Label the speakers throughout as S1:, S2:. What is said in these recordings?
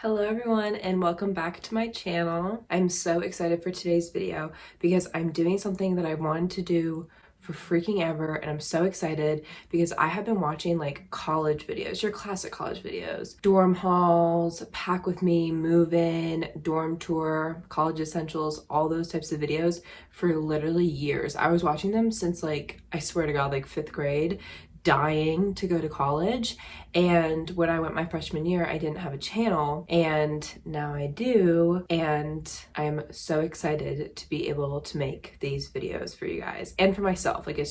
S1: Hello everyone and welcome back to my channel. I'm so excited for today's video because I'm doing something that I wanted to do for freaking ever, and I'm so excited because I have been watching like college videos, your classic college videos, dorm halls, pack with me, move in, dorm tour, college essentials, all those types of videos for literally years. I was watching them since like, I swear to God, like 5th grade, dying to go to college. And when I went my freshman year, I didn't have a channel, and now I do, and I'm so excited to be able to make these videos for you guys and for myself. Like I'm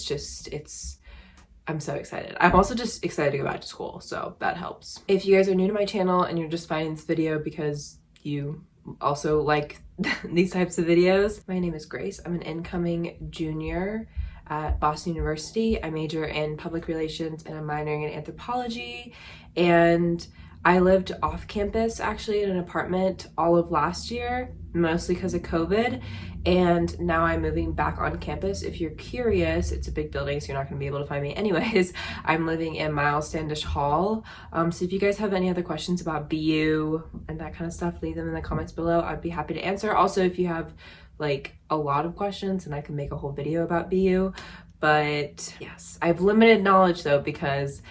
S1: so excited. I'm also just excited to go back to school, so that helps. If you guys are new to my channel and you're just finding this video because you also like these types of videos, my name is Grace. I'm an incoming junior at Boston University. I major in public relations and I'm minoring in anthropology. And I lived off campus actually in an apartment all of last year, mostly because of COVID. And now I'm moving back on campus. If you're curious, it's a big building, so you're not gonna be able to find me anyways. I'm living in Miles Standish Hall. So if you guys have any other questions about BU and that kind of stuff, leave them in the comments below. I'd be happy to answer. Also, if you have like a lot of questions, and I can make a whole video about BU. But yes, I have limited knowledge though, because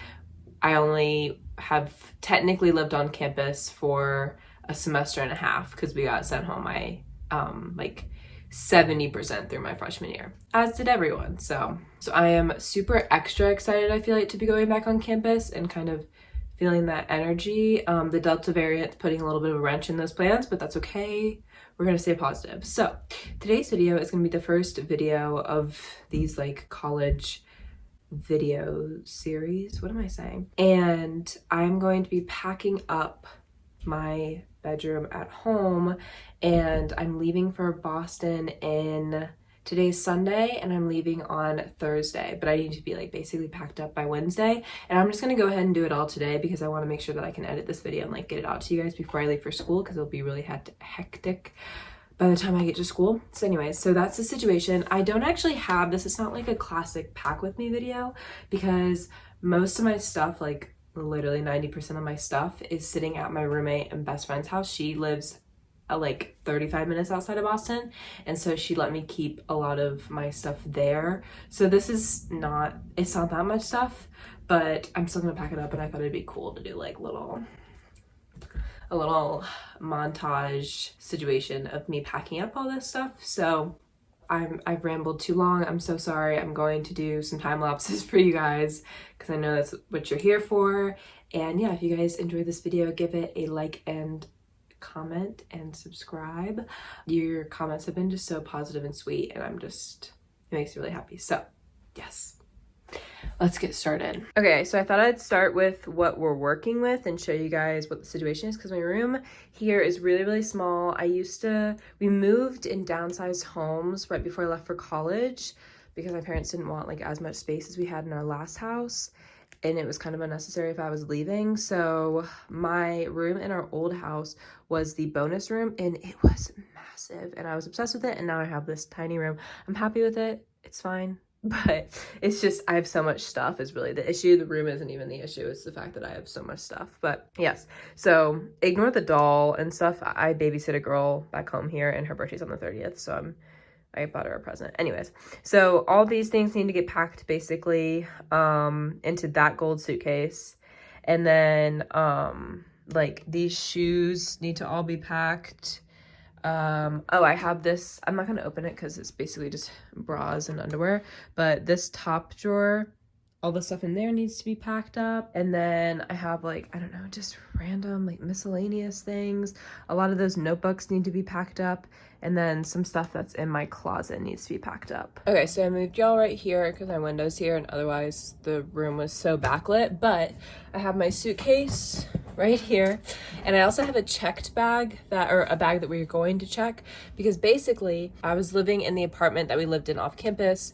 S1: I only have technically lived on campus for a semester and a half because we got sent home like 70% through my freshman year, as did everyone. So I am super extra excited, I feel like, to be going back on campus and kind of feeling that energy. The Delta variant putting a little bit of a wrench in those plans, but that's okay. We're gonna stay positive. So today's video is gonna be the first video of these like college video series. What am I saying? And I'm going to be packing up my bedroom at home, and I'm leaving for Boston in today's Sunday and I'm leaving on Thursday, but I need to be like basically packed up by Wednesday. And I'm just gonna go ahead and do it all today because I want to make sure that I can edit this video and like get it out to you guys before I leave for school, because it'll be really hectic by the time I get to school. So anyways, so that's the situation. I don't actually have this. It's not like a classic pack with me video because most of my stuff, like literally 90% of my stuff, is sitting at my roommate and best friend's house. She lives like 35 minutes outside of Boston, and so she let me keep a lot of my stuff there. So this is not, it's not that much stuff, but I'm still gonna pack it up, and I thought it'd be cool to do like a little montage situation of me packing up all this stuff. So I've rambled too long. I'm so sorry. I'm going to do some time lapses for you guys because I know that's what you're here for. And yeah, if you guys enjoyed this video, give it a like and comment and subscribe. Your comments have been just so positive and sweet, and it makes me really happy. So yes, let's get started. Okay, so I thought I'd start with what we're working with and show you guys what the situation is, because my room here is really small. We moved in downsized homes right before I left for college because my parents didn't want like as much space as we had in our last house, and it was kind of unnecessary if I was leaving. So my room in our old house was the bonus room, and it was massive, and I was obsessed with it, and now I have this tiny room. I'm happy with it. It's fine. But it's just, I have so much stuff is really the issue. The room isn't even the issue. It's the fact that I have so much stuff. But yes, so ignore the doll and stuff. I babysit a girl back home here, and her birthday's on the 30th. So I bought her a present. Anyways, so all these things need to get packed basically into that gold suitcase. And then like these shoes need to all be packed. Oh, I have this, I'm not going to open it because it's basically just bras and underwear, but this top drawer, all the stuff in there needs to be packed up. And then I have like, I don't know, just random like miscellaneous things. A lot of those notebooks need to be packed up. And then some stuff that's in my closet needs to be packed up. Okay, so I moved y'all right here because my window's here, and otherwise the room was so backlit. But I have my suitcase right here, and I also have a checked bag or a bag that we're going to check, because basically I was living in the apartment that we lived in off campus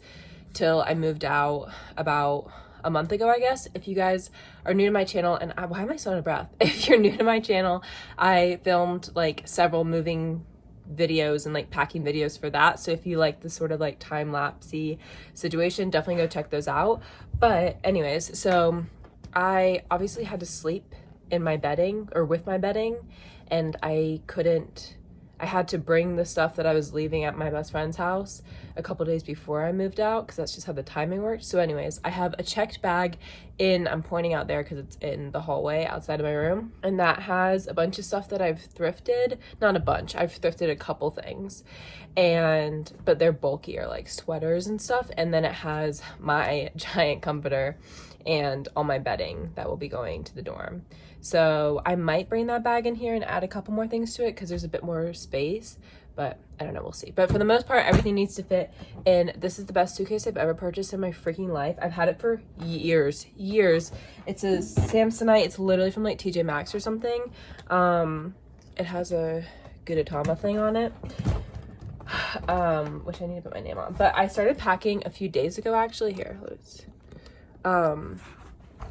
S1: till I moved out about a month ago, I guess. If you guys are new to my channel, and why am I so out of breath? If you're new to my channel, I filmed like several moving videos and like packing videos for that. So if you like the sort of like time-lapsey situation, definitely go check those out. But anyways, so I obviously had to sleep in my bedding or with my bedding, and I had to bring the stuff that I was leaving at my best friend's house a couple days before I moved out, because that's just how the timing worked. So anyways, I have a checked bag I'm pointing out there because it's in the hallway outside of my room, and that has a bunch of stuff that I've thrifted. Not a bunch, I've thrifted a couple things, but they're bulkier, like sweaters and stuff. And then it has my giant comforter and all my bedding that will be going to the dorm. So I might bring that bag in here and add a couple more things to it because there's a bit more space, but I don't know, we'll see. But for the most part, everything needs to fit. And this is the best suitcase I've ever purchased in my freaking life. I've had it for years. It's a Samsonite. It's literally from like TJ Maxx or something. It has a Gudetama thing on it, which I need to put my name on. But I started packing a few days ago, actually. Here,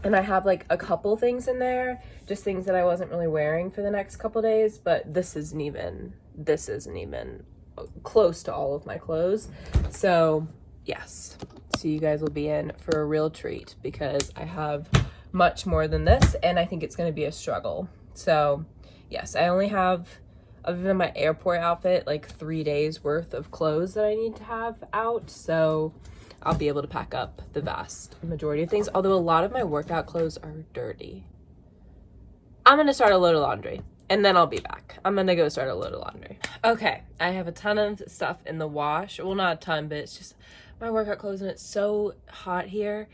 S1: and I have like a couple things in there, just things that I wasn't really wearing for the next couple days, but this isn't even close to all of my clothes. So yes, so you guys will be in for a real treat because I have much more than this, and I think it's going to be a struggle. So yes, I only have, other than my airport outfit, like 3 days worth of clothes that I need to have out. So I'll be able to pack up the vast majority of things, although a lot of my workout clothes are dirty. I'm gonna start a load of laundry and then I'll be back. I'm gonna go start a load of laundry. Okay, I have a ton of stuff in the wash. Well, not a ton, but it's just my workout clothes, and it's so hot here.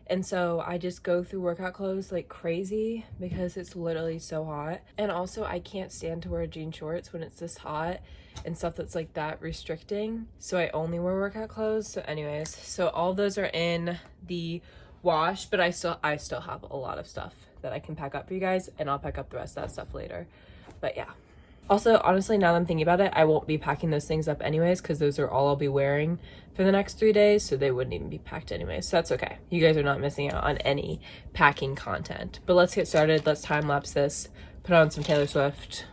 S1: And so I just go through workout clothes like crazy because it's literally so hot. And also I can't stand to wear jean shorts when it's this hot and stuff that's like that restricting. So I only wear workout clothes. So anyways, so all those are in the wash, but I still have a lot of stuff that I can pack up for you guys, and I'll pack up the rest of that stuff later. But yeah. Also, honestly, now that I'm thinking about it, I won't be packing those things up anyways because those are all I'll be wearing for the next 3 days, so they wouldn't even be packed anyways. So that's okay. You guys are not missing out on any packing content. But let's get started. Let's time lapse this. Put on some Taylor Swift.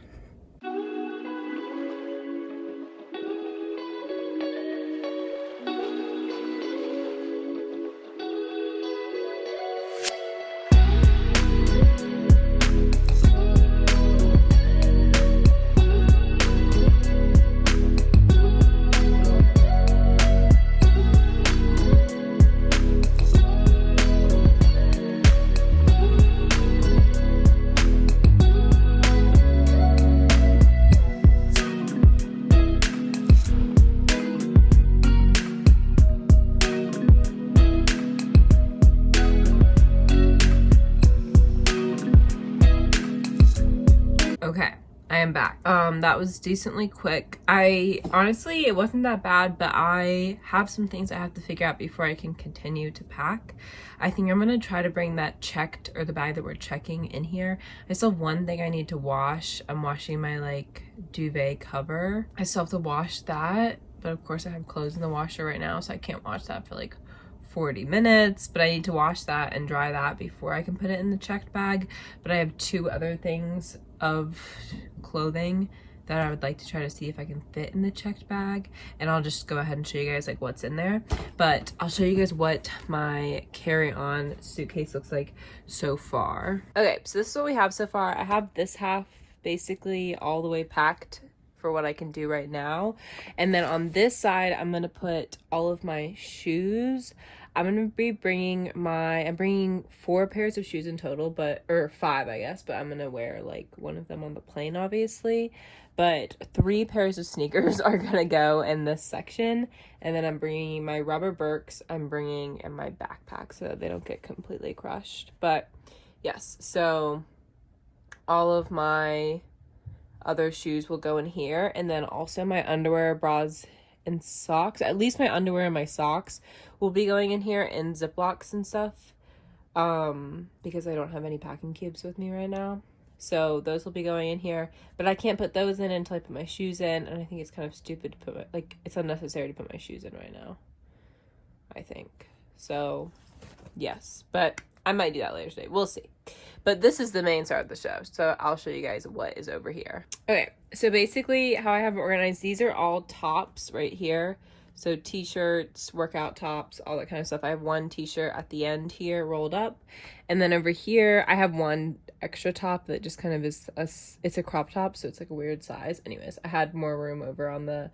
S1: Okay, I am back. That was decently quick. Honestly, it wasn't that bad, but I have some things I have to figure out before I can continue to pack. I think I'm gonna try to bring that checked, or the bag that we're checking, in here. I still have one thing I need to wash. I'm washing my like duvet cover. I still have to wash that, but of course I have clothes in the washer right now, so I can't wash that for like 40 minutes, but I need to wash that and dry that before I can put it in the checked bag. But I have 2 other things of clothing that I would like to try to see if I can fit in the checked bag, and I'll just go ahead and show you guys like what's in there. But I'll show you guys what my carry-on suitcase looks like so far. Okay, so this is what we have so far. I have this half basically all the way packed for what I can do right now, and then on this side I'm gonna put all of my shoes. I'm gonna be bringing I'm bringing 4 pairs of shoes in total, or 5 I guess, but I'm gonna wear like one of them on the plane obviously. But 3 pairs of sneakers are gonna go in this section, and then I'm bringing my rubber Birks I'm bringing in my backpack so that they don't get completely crushed. But yes, so all of my other shoes will go in here, and then also my underwear, bras, and socks. At least my underwear and my socks will be going in here in Ziplocs and stuff, because I don't have any packing cubes with me right now. So those will be going in here, but I can't put those in until I put my shoes in, and I think it's kind of stupid to put it's unnecessary to put my shoes in right now, I think. So yes, but I might do that later today. We'll see. But this is the main start of the show, so I'll show you guys what is over here. Okay, so basically how I have it organized, these are all tops right here. So t-shirts, workout tops, all that kind of stuff. I have one t-shirt at the end here rolled up. And then over here, I have one extra top that just kind of is, it's a crop top, so it's like a weird size. Anyways, I had more room over on the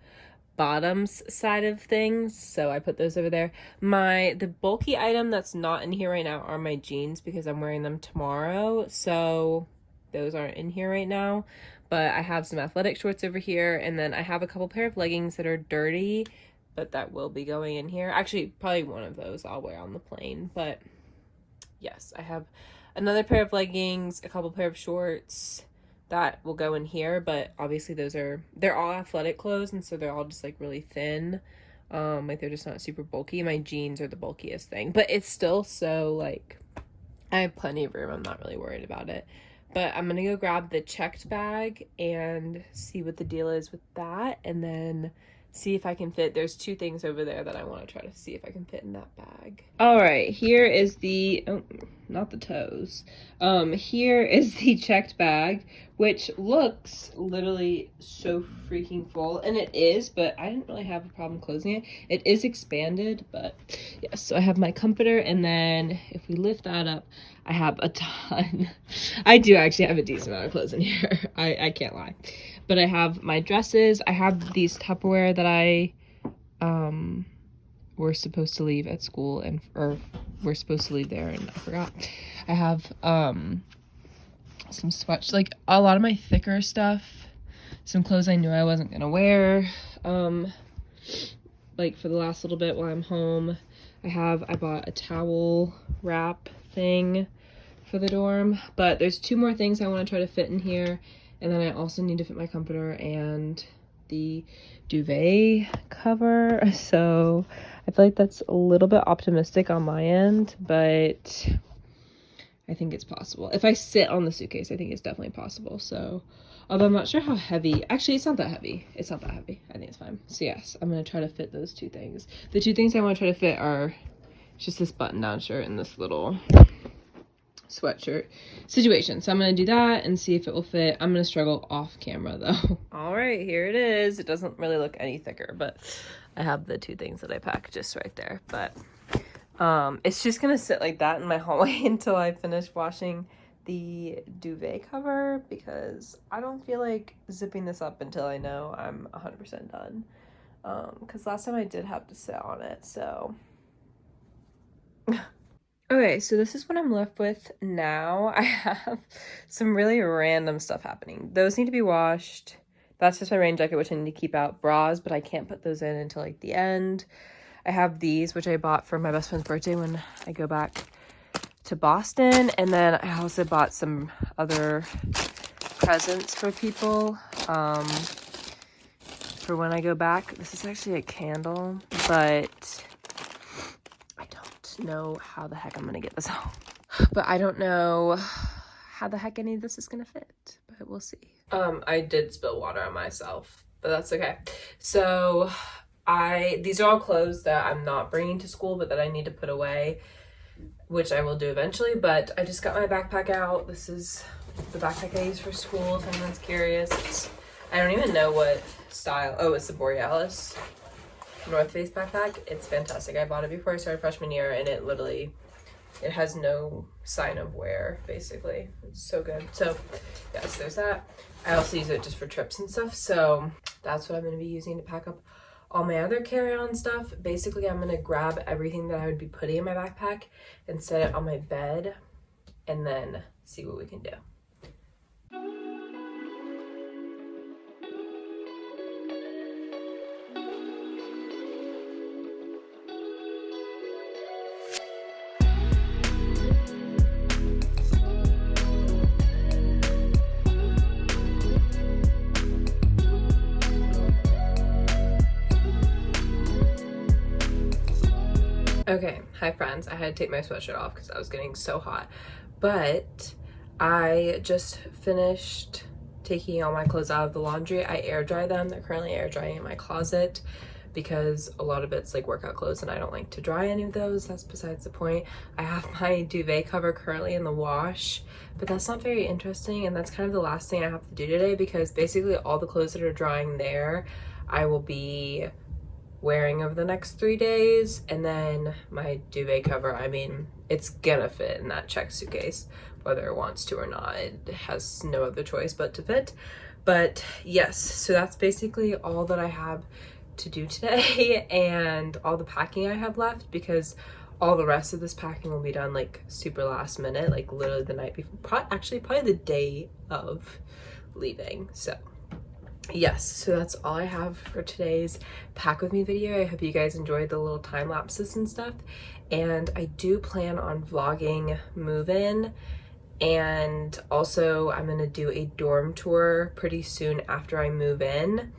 S1: bottoms side of things, so I put those over there. The bulky item that's not in here right now are my jeans because I'm wearing them tomorrow, so those aren't in here right now. But I have some athletic shorts over here, and then I have a couple pair of leggings that are dirty, but that will be going in here. Actually, probably one of those I'll wear on the plane, but yes, I have another pair of leggings, a couple pair of shorts that will go in here, but obviously they're all athletic clothes, and so they're all just like really thin. Like they're just not super bulky. My jeans are the bulkiest thing, but it's still so like, I have plenty of room. I'm not really worried about it. But I'm gonna go grab the checked bag and see what the deal is with that, and then see if I can fit. There's two things over there that I want to try to see if I can fit in that bag. All right, here is the, oh, not the toes. Here is the checked bag, which looks literally so freaking full, and it is, but I didn't really have a problem closing it. It is expanded, but yes, so I have my comforter, and then if we lift that up, I have a ton. I do actually have a decent amount of clothes in here. I can't lie. But I have my dresses. I have these Tupperware that I were supposed to leave at school, or we're supposed to leave there and I forgot. I have some sweats, like a lot of my thicker stuff, some clothes I knew I wasn't gonna wear, like for the last little bit while I'm home. I bought a towel wrap thing for the dorm, but there's two more things I want to try to fit in here. And then I also need to fit my comforter and the duvet cover. So I feel like that's a little bit optimistic on my end, but I think it's possible. If I sit on the suitcase, I think it's definitely possible. So, although I'm not sure how heavy. Actually, it's not that heavy. It's not that heavy. I think it's fine. So yes, I'm going to try to fit those two things. The two things I want to try to fit are just this button-down shirt and this little sweatshirt situation. So I'm gonna do that and see if it will fit. I'm gonna struggle off camera though. All right, here it is. It doesn't really look any thicker, but I have the two things that I packed just right there. But it's just gonna sit like that in my hallway until I finish washing the duvet cover, because I don't feel like zipping this up until I know I'm 100% done. Because last time I did have to sit on it, so okay, so this is what I'm left with now. I have some really random stuff happening. Those need to be washed. That's just my rain jacket, which I need to keep out. Bras, but I can't put those in until like the end. I have these, which I bought for my best friend's birthday when I go back to Boston. And then I also bought some other presents for people for when I go back. This is actually a candle, but know how the heck I'm gonna get this home. But I don't know how the heck any of this is gonna fit, but we'll see. I did spill water on myself, but that's okay. So these are all clothes that I'm not bringing to school, but that I need to put away, which I will do eventually. But I just got my backpack out. This is the backpack I use for school, if anyone's curious. I don't even know what style. Oh, it's the Borealis North Face backpack. It's fantastic. I bought it before I started freshman year, and it has no sign of wear, basically. It's so good. So yes, there's that. I also use it just for trips and stuff, so that's what I'm going to be using to pack up all my other carry-on stuff. Basically, I'm going to grab everything that I would be putting in my backpack and set it on my bed, and then see what we can do. Okay, hi friends. I had to take my sweatshirt off because I was getting so hot, but I just finished taking all my clothes out of the laundry. I air dry them. They're currently air drying in my closet because a lot of it's like workout clothes and I don't like to dry any of those. That's besides the point. I have my duvet cover currently in the wash, but that's not very interesting, and that's kind of the last thing I have to do today because basically all the clothes that are drying there I will be wearing over the next 3 days. And then my duvet cover, I mean, it's gonna fit in that check suitcase, whether it wants to or not. It has no other choice but to fit. But yes, so that's basically all that I have to do today and all the packing I have left, because all the rest of this packing will be done like super last minute, like literally the night before, probably the day of leaving. So yes, so that's all I have for today's pack with me video. I hope you guys enjoyed the little time lapses and stuff, and I do plan on vlogging move-in, and also I'm gonna do a dorm tour pretty soon after I move in.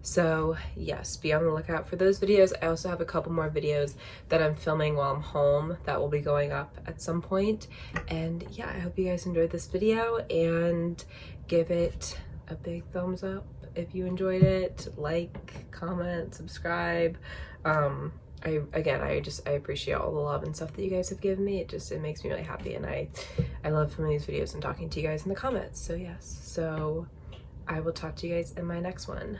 S1: So yes, be on the lookout for those videos. I also have a couple more videos that I'm filming while I'm home that will be going up at some point. And yeah, I hope you guys enjoyed this video, and give it a big thumbs up if you enjoyed it. Like, comment, subscribe. I appreciate all the love and stuff that you guys have given me. It makes me really happy, and I love filming these videos and talking to you guys in the comments. So yes, so I will talk to you guys in my next one.